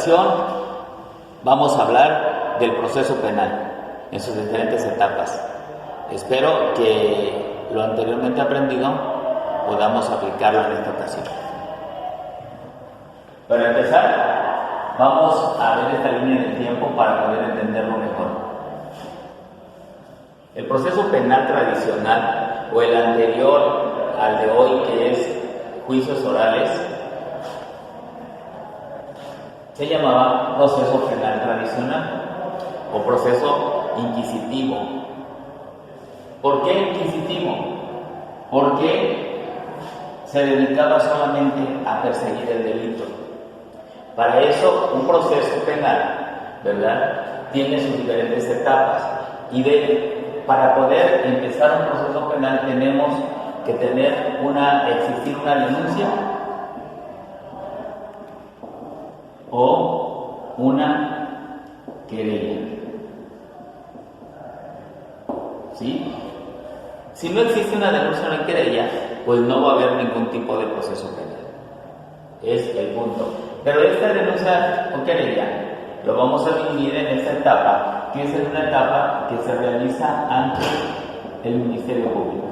ocasión vamos a hablar del proceso penal en sus diferentes etapas. Espero que lo anteriormente aprendido podamos aplicarlo en esta ocasión. Para empezar, vamos a ver esta línea de tiempo para poder entenderlo mejor. El proceso penal tradicional o el anterior al de hoy, que es juicios orales, se llamaba proceso penal tradicional o proceso inquisitivo. ¿Por qué inquisitivo? Porque se dedicaba solamente a perseguir el delito. Para eso, un proceso penal, ¿verdad?, tiene sus diferentes etapas y para poder empezar un proceso penal tenemos que existir una denuncia o una querella. ¿Sí? Si no existe una denuncia o una querella, pues no va a haber ningún tipo de proceso penal. Es el punto. Pero esta denuncia o querella lo vamos a dividir en esta etapa, que es una etapa que se realiza ante el Ministerio Público.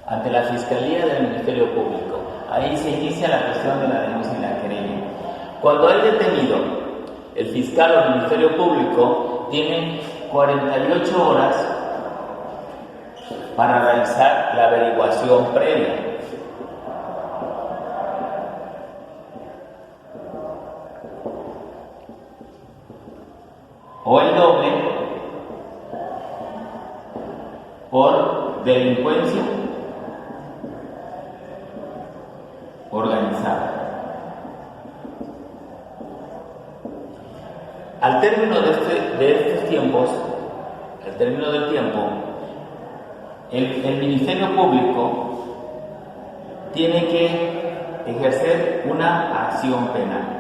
Ante la Fiscalía del Ministerio Público. Ahí se inicia la cuestión de la denuncia y la querella. Cuando hay detenido, el fiscal o el Ministerio Público tiene 48 horas para realizar la averiguación previa. O el doble por delincuencia organizada. Al término de estos tiempos, al término del tiempo, el Ministerio Público tiene que ejercer una acción penal.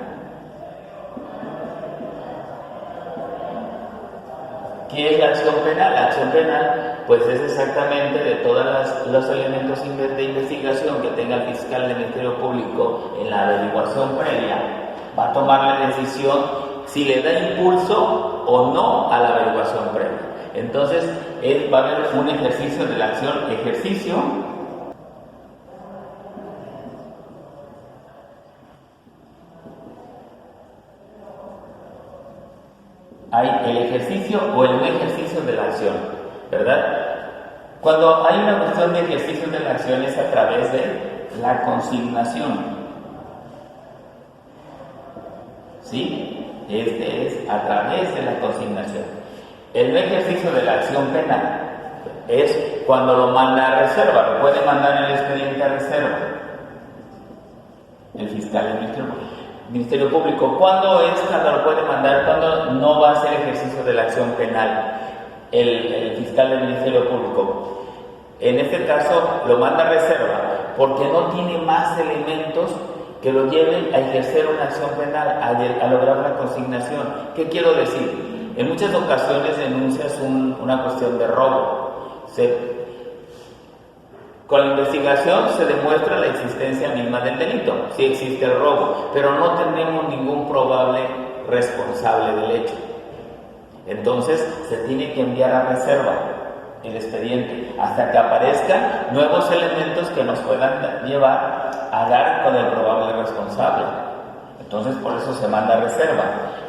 ¿Qué es la acción penal? La acción penal, pues es exactamente de todos los elementos de investigación que tenga el fiscal del Ministerio Público en la averiguación previa, va a tomar la decisión si le da impulso o no a la averiguación previa. Entonces, va a haber un ejercicio de la acción, hay el ejercicio o el no ejercicio de la acción, ¿verdad? Cuando hay una cuestión de ejercicio de la acción es a través de la consignación, ¿sí? Es a través de la consignación. El no ejercicio de la acción penal es cuando lo manda a reserva, lo puede mandar el expediente a reserva, el fiscal del Ministerio Público. ¿Cuándo es cuando lo puede mandar? Cuando no va a hacer ejercicio de la acción penal el fiscal del Ministerio Público. En este caso lo manda a reserva porque no tiene más elementos que lo lleven a ejercer una acción penal, a lograr la consignación. ¿Qué quiero decir? En muchas ocasiones denuncias una cuestión de robo. Con la investigación se demuestra la existencia misma del delito, sí existe el robo, pero no tenemos ningún probable responsable del hecho. Entonces se tiene que enviar a reserva el expediente hasta que aparezcan nuevos elementos que nos puedan llevar a dar con el probable responsable. Entonces por eso se manda a reserva.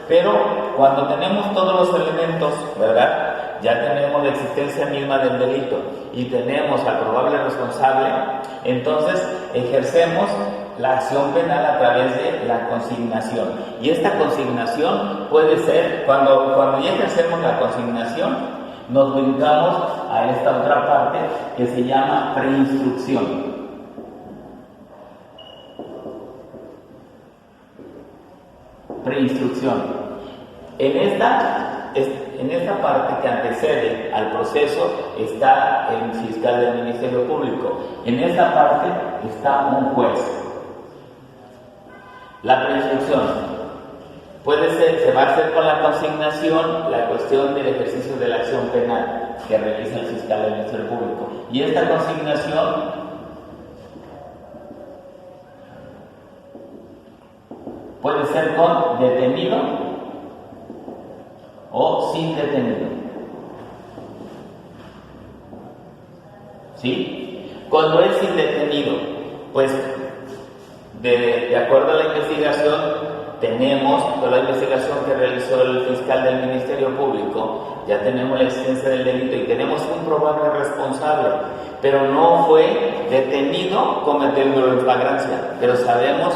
Pero cuando tenemos todos los elementos, ¿verdad?, ya tenemos la existencia misma del delito y tenemos al probable responsable, entonces ejercemos la acción penal a través de la consignación. Y esta consignación puede ser, cuando ya ejercemos la consignación, nos brincamos a esta otra parte que se llama preinstrucción. Preinstrucción. En esta parte que antecede al proceso está el fiscal del Ministerio Público. En esta parte está un juez. La preinstrucción se va a hacer con la consignación, la cuestión del ejercicio de la acción penal que realiza el fiscal del Ministerio Público. Y esta consignación Puede ser con detenido o sin detenido. ¿Sí? Cuando es sin detenido, pues de acuerdo a la investigación, tenemos toda la investigación que realizó el fiscal del Ministerio Público, ya tenemos la existencia del delito y tenemos un probable responsable, pero no fue detenido cometiéndolo en flagrancia, pero sabemos,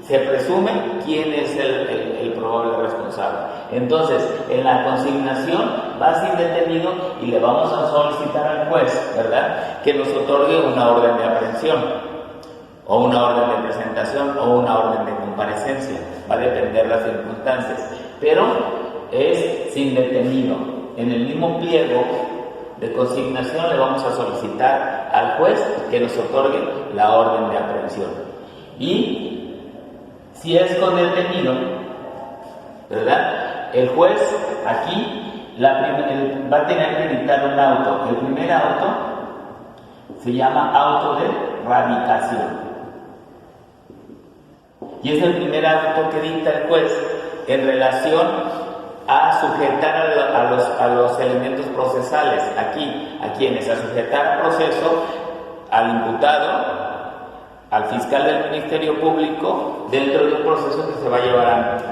se presume quién es el probable responsable. Entonces, en la consignación va sin detenido y le vamos a solicitar al juez, ¿verdad?, que nos otorgue una orden de aprehensión, o una orden de presentación, o una orden de comparecencia. Va a depender de las circunstancias, pero es sin detenido. En el mismo pliego de consignación le vamos a solicitar al juez que nos otorgue la orden de aprehensión. Y si es con detenido, ¿verdad?, el juez aquí va a tener que dictar un auto. El primer auto se llama auto de radicación. Y es el primer auto que dicta el juez en relación a sujetar a los elementos procesales. ¿A quiénes? A sujetar al proceso al imputado, al fiscal del Ministerio Público, dentro de un proceso que se va a llevar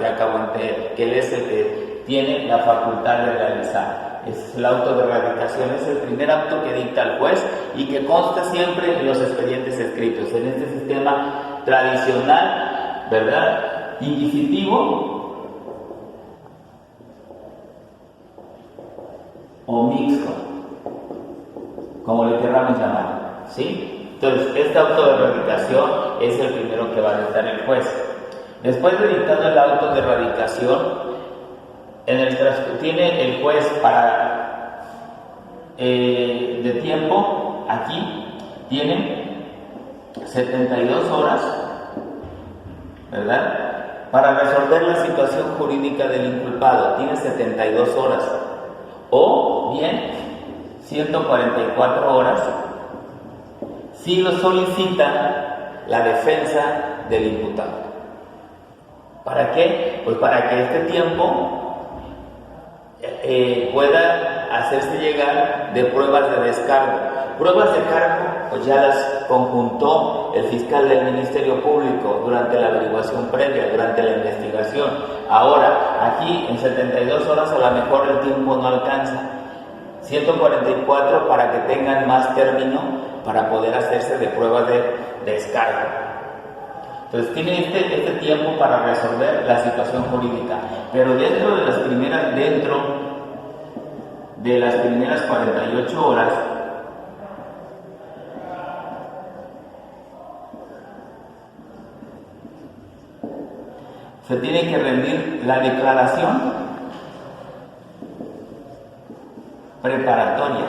a cabo ante él, que él es el que tiene la facultad de realizar. Es el auto de radicación, es el primer auto que dicta el juez y que consta siempre en los expedientes escritos. En este sistema tradicional, ¿verdad?, inquisitivo o mixto, como le queramos llamar, ¿sí? Entonces, este auto de radicación es el primero que va a dictar el juez. Después de dictado el auto de radicación, tiene el juez de tiempo, aquí tiene 72 horas, ¿verdad?, para resolver la situación jurídica del inculpado. Tiene 72 horas, o bien 144 horas si lo solicita la defensa del imputado. ¿Para qué? Pues para que este tiempo pueda hacerse llegar de pruebas de descargo. Pruebas de cargo, pues ya las conjuntó el fiscal del Ministerio Público durante la averiguación previa, durante la investigación. Ahora, aquí en 72 horas a lo mejor el tiempo no alcanza. 144 para que tengan más término para poder hacerse de pruebas de descargo. Entonces tiene este tiempo para resolver la situación jurídica, pero dentro de las primeras 48 horas se tiene que rendir la declaración preparatoria.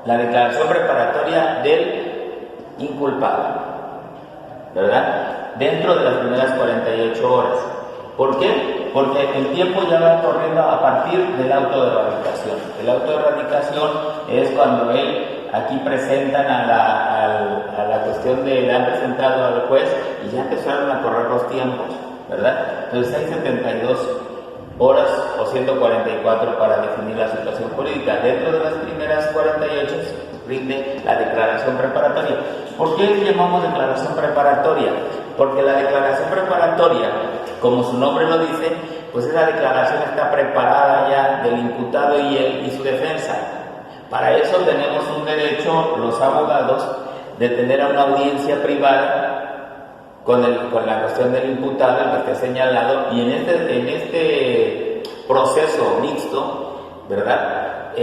La declaración preparatoria del inculpado, ¿verdad?, dentro de las primeras 48 horas. ¿Por qué? Porque el tiempo ya va corriendo a partir del auto de radicación. El auto de radicación es cuando aquí presentan a la cuestión le han presentado al juez y ya empezaron a correr los tiempos, ¿verdad? Entonces hay 72 horas o 144 para definir la situación jurídica. Dentro de las primeras 48 rinde la declaración preparatoria. ¿Por qué llamamos declaración preparatoria? Porque la declaración preparatoria, como su nombre lo dice, pues esa declaración está preparada ya del imputado y su defensa. Para eso tenemos un derecho, los abogados, de tener una audiencia privada con la cuestión del imputado, el que esté señalado, y en este proceso mixto, ¿verdad?,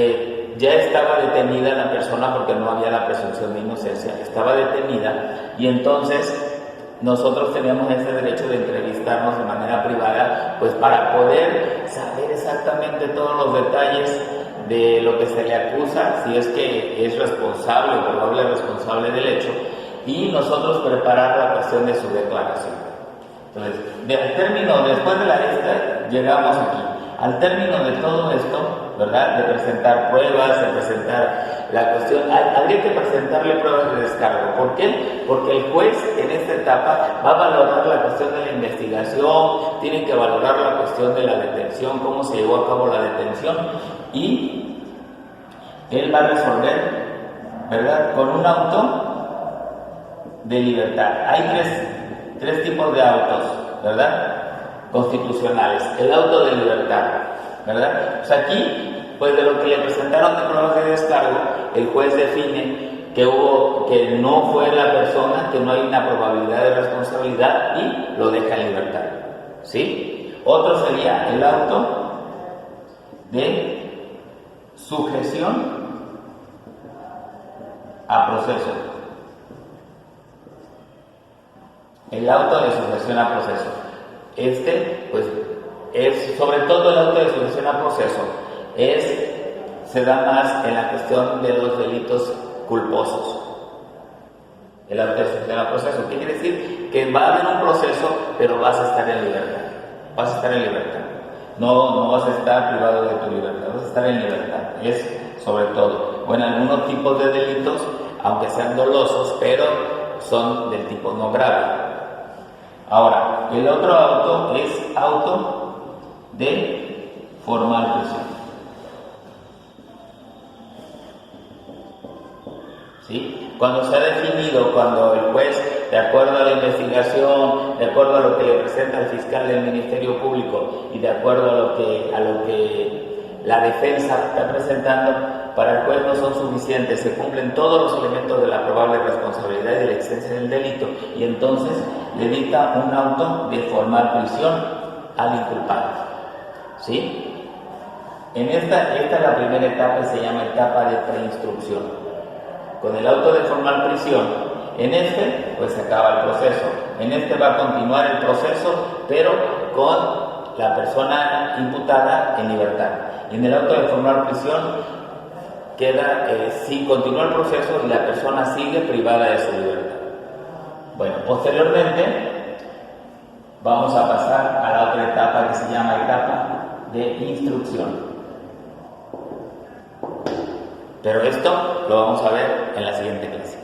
ya estaba detenida la persona porque no había la presunción de inocencia, estaba detenida, y entonces nosotros teníamos ese derecho de entrevistarnos de manera privada, pues para poder saber exactamente todos los detalles de lo que se le acusa, si es que es responsable o probable responsable del hecho, y nosotros preparar la cuestión de su declaración. Entonces, después de la lista, llegamos aquí. Al término de todo esto, ¿verdad?, de presentar pruebas, de presentar La cuestión, habría que presentarle pruebas de descargo. ¿Por qué? Porque el juez en esta etapa va a valorar la cuestión de la investigación, tiene que valorar la cuestión de la detención, cómo se llevó a cabo la detención, y él va a resolver, ¿verdad?, con un auto de libertad. Hay tres tipos de autos, ¿verdad?, constitucionales. El auto de libertad, ¿verdad? Pues aquí, pues de lo que le presentaron de pruebas de descargo, el juez define que no fue la persona, que no hay una probabilidad de responsabilidad y lo deja en libertad, ¿sí? Otro sería el auto de sujeción a proceso. El auto de sujeción a proceso. Pues es sobre todo el auto de sujeción a proceso. Se da más en la cuestión de los delitos culposos. El auto de sujeción a proceso. ¿Qué quiere decir? Que va a haber un proceso, pero vas a estar en libertad. Vas a estar en libertad. No vas a estar privado de tu libertad, vas a estar en libertad. Es sobre todo. Bueno, algunos tipos de delitos, aunque sean dolosos, pero son del tipo no grave. Ahora, el otro auto es auto de formal prisión. ¿Sí? Cuando se ha definido, cuando el juez, de acuerdo a la investigación, de acuerdo a lo que le presenta el fiscal del Ministerio Público y de acuerdo a lo que la defensa está presentando, para el juez no son suficientes, se cumplen todos los elementos de la probable responsabilidad y de la existencia del delito, y entonces le dicta un auto de formal prisión al inculpado. ¿Sí? Esta es la primera etapa y se llama etapa de preinstrucción. Con el auto de formal prisión, pues se acaba el proceso. Va a continuar el proceso, pero con la persona imputada en libertad. Y en el auto de formal prisión queda, si continúa el proceso y la persona sigue privada de su libertad. Bueno, posteriormente vamos a pasar a la otra etapa que se llama etapa de instrucción. Pero esto lo vamos a ver en la siguiente clase.